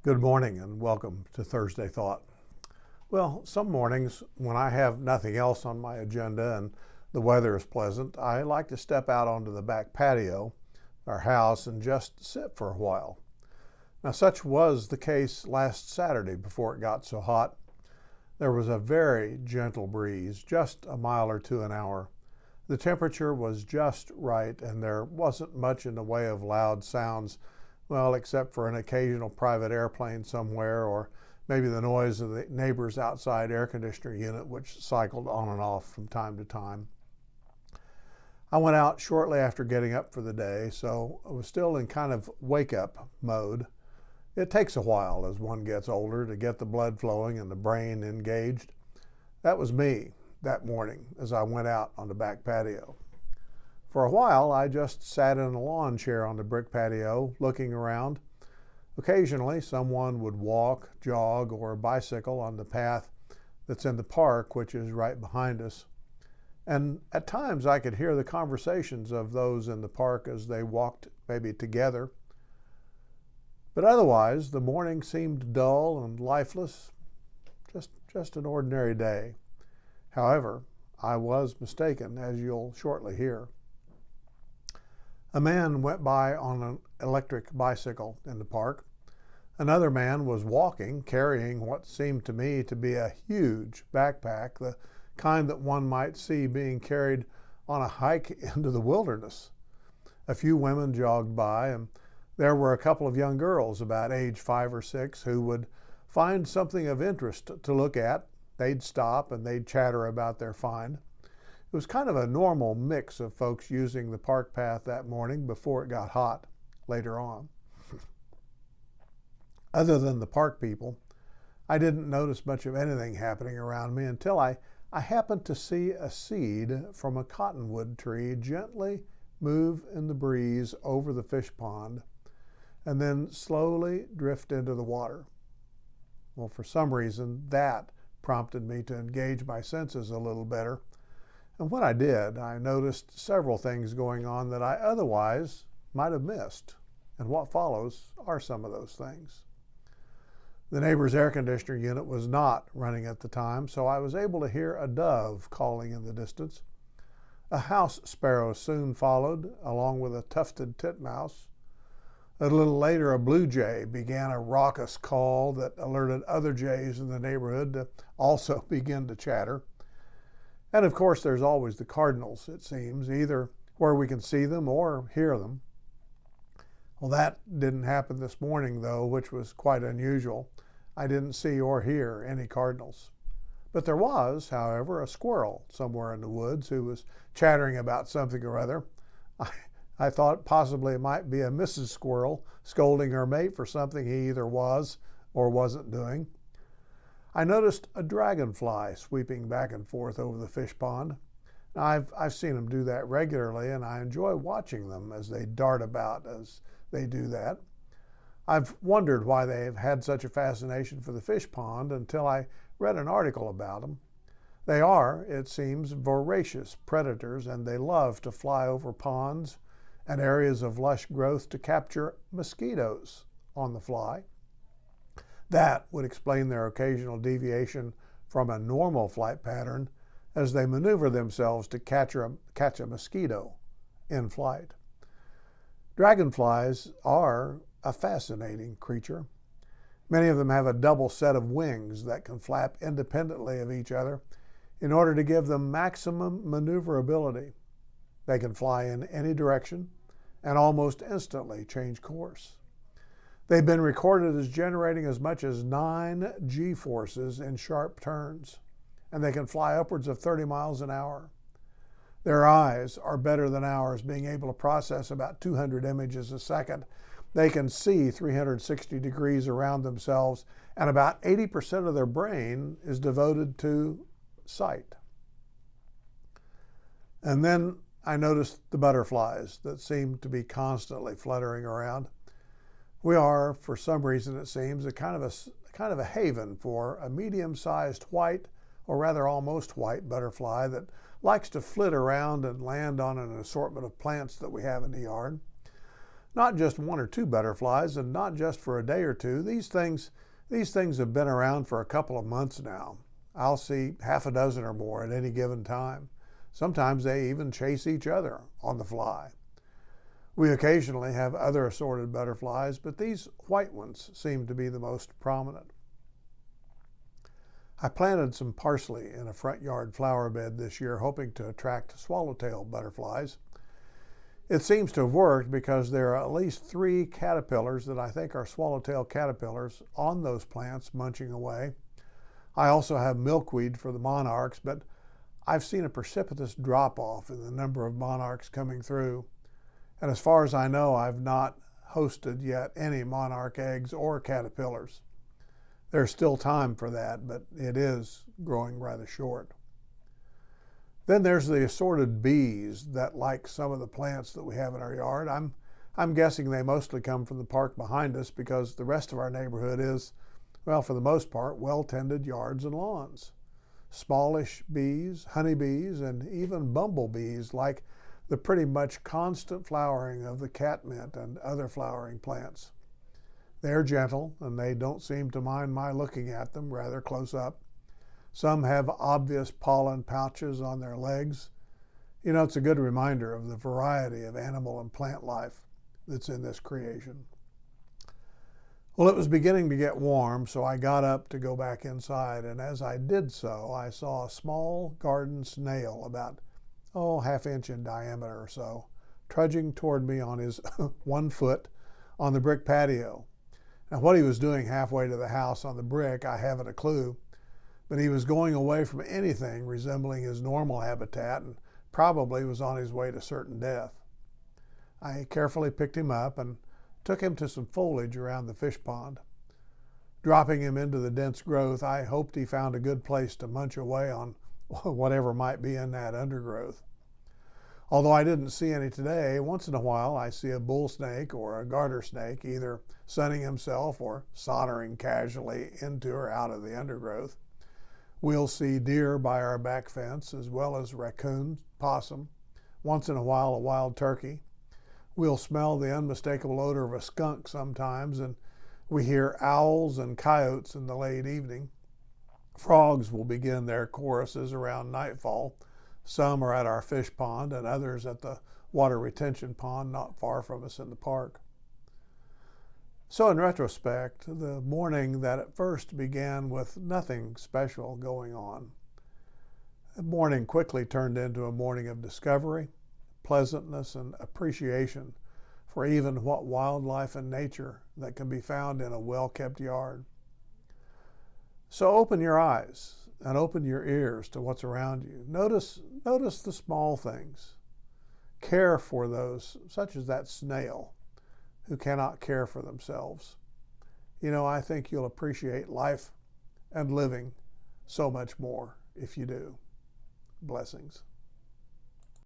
Good morning and welcome to Thursday Thought. Well, some mornings when I have nothing else on my agenda and the weather is pleasant, I like to step out onto the back patio, our house, and just sit for a while. Now, such was the case last Saturday before it got so hot. There was a very gentle breeze, just a mile or two an hour. The temperature was just right, and there wasn't much in the way of loud sounds, well, except for an occasional private airplane somewhere, or maybe the noise of the neighbor's outside air conditioner unit, which cycled on and off from time to time. I went out shortly after getting up for the day, so I was still in kind of wake-up mode. It takes a while as one gets older to get the blood flowing and the brain engaged. That was me that morning as I went out on the back patio. For a while, I just sat in a lawn chair on the brick patio, looking around. Occasionally, someone would walk, jog, or bicycle on the path that's in the park, which is right behind us. And at times, I could hear the conversations of those in the park as they walked maybe together. But otherwise, the morning seemed dull and lifeless, just an ordinary day. However, I was mistaken, as you'll shortly hear. A man went by on an electric bicycle in the park. Another man was walking, carrying what seemed to me to be a huge backpack, the kind that one might see being carried on a hike into the wilderness. A few women jogged by, and there were a couple of young girls about age 5 or 6 who would find something of interest to look at. They'd stop and they'd chatter about their find. It was kind of a normal mix of folks using the park path that morning before it got hot later on. Other than the park people, I didn't notice much of anything happening around me until I happened to see a seed from a cottonwood tree gently move in the breeze over the fish pond and then slowly drift into the water. Well, for some reason, that prompted me to engage my senses a little better. And when I did, I noticed several things going on that I otherwise might have missed. And what follows are some of those things. The neighbor's air conditioner unit was not running at the time, so I was able to hear a dove calling in the distance. A house sparrow soon followed, along with a tufted titmouse. A little later, a blue jay began a raucous call that alerted other jays in the neighborhood to also begin to chatter. And of course, there's always the cardinals, it seems, either where we can see them or hear them. Well, that didn't happen this morning, though, which was quite unusual. I didn't see or hear any cardinals. But there was, however, a squirrel somewhere in the woods who was chattering about something or other. I thought possibly it might be a Mrs. Squirrel scolding her mate for something he either was or wasn't doing. I noticed a dragonfly sweeping back and forth over the fish pond. Now, I've seen them do that regularly, and I enjoy watching them as they dart about as they do that. I've wondered why they've had such a fascination for the fish pond until I read an article about them. They are, it seems, voracious predators, and they love to fly over ponds and areas of lush growth to capture mosquitoes on the fly. That would explain their occasional deviation from a normal flight pattern as they maneuver themselves to catch a mosquito in flight. Dragonflies are a fascinating creature. Many of them have a double set of wings that can flap independently of each other in order to give them maximum maneuverability. They can fly in any direction and almost instantly change course. They've been recorded as generating as much as 9 G-forces in sharp turns, and they can fly upwards of 30 miles an hour. Their eyes are better than ours, being able to process about 200 images a second. They can see 360 degrees around themselves, and about 80% of their brain is devoted to sight. And then I noticed the butterflies that seem to be constantly fluttering around. We are, for some reason it seems, a kind of a haven for a medium-sized white, or rather almost white butterfly that likes to flit around and land on an assortment of plants that we have in the yard. Not just one or two butterflies, and not just for a day or two. These things have been around for a couple of months now. I'll see half a dozen or more at any given time. Sometimes they even chase each other on the fly. We occasionally have other assorted butterflies, but these white ones seem to be the most prominent. I planted some parsley in a front yard flower bed this year, hoping to attract swallowtail butterflies. It seems to have worked because there are at least 3 caterpillars that I think are swallowtail caterpillars on those plants munching away. I also have milkweed for the monarchs, but I've seen a precipitous drop-off in the number of monarchs coming through. And as far as I know, I've not hosted yet any monarch eggs or caterpillars. There's still time for that, but it is growing rather short. Then there's the assorted bees that like some of the plants that we have in our yard. I'm guessing they mostly come from the park behind us because the rest of our neighborhood is, well, for the most part, well-tended yards and lawns. Smallish bees, honeybees, and even bumblebees like the pretty much constant flowering of the catmint and other flowering plants. They're gentle, and they don't seem to mind my looking at them rather close up. Some have obvious pollen pouches on their legs. You know, it's a good reminder of the variety of animal and plant life that's in this creation. Well, it was beginning to get warm, so I got up to go back inside, and as I did so, I saw a small garden snail about, half-inch in diameter or so, trudging toward me on his 1 foot on the brick patio. Now, what he was doing halfway to the house on the brick, I haven't a clue, but he was going away from anything resembling his normal habitat and probably was on his way to certain death. I carefully picked him up and took him to some foliage around the fish pond. Dropping him into the dense growth, I hoped he found a good place to munch away on whatever might be in that undergrowth. Although I didn't see any today, once in a while I see a bull snake or a garter snake either sunning himself or sauntering casually into or out of the undergrowth. We'll see deer by our back fence, as well as raccoons, possum, once in a while a wild turkey. We'll smell the unmistakable odor of a skunk sometimes, and we hear owls and coyotes in the late evening. Frogs will begin their choruses around nightfall. Some are at our fish pond and others at the water retention pond not far from us in the park. So in retrospect, the morning that at first began with nothing special going on, the morning quickly turned into a morning of discovery, pleasantness, and appreciation for even what wildlife and nature that can be found in a well-kept yard. So open your eyes and open your ears to what's around you. Notice the small things. Care for those, such as that snail, who cannot care for themselves. You know, I think you'll appreciate life and living so much more if you do. Blessings.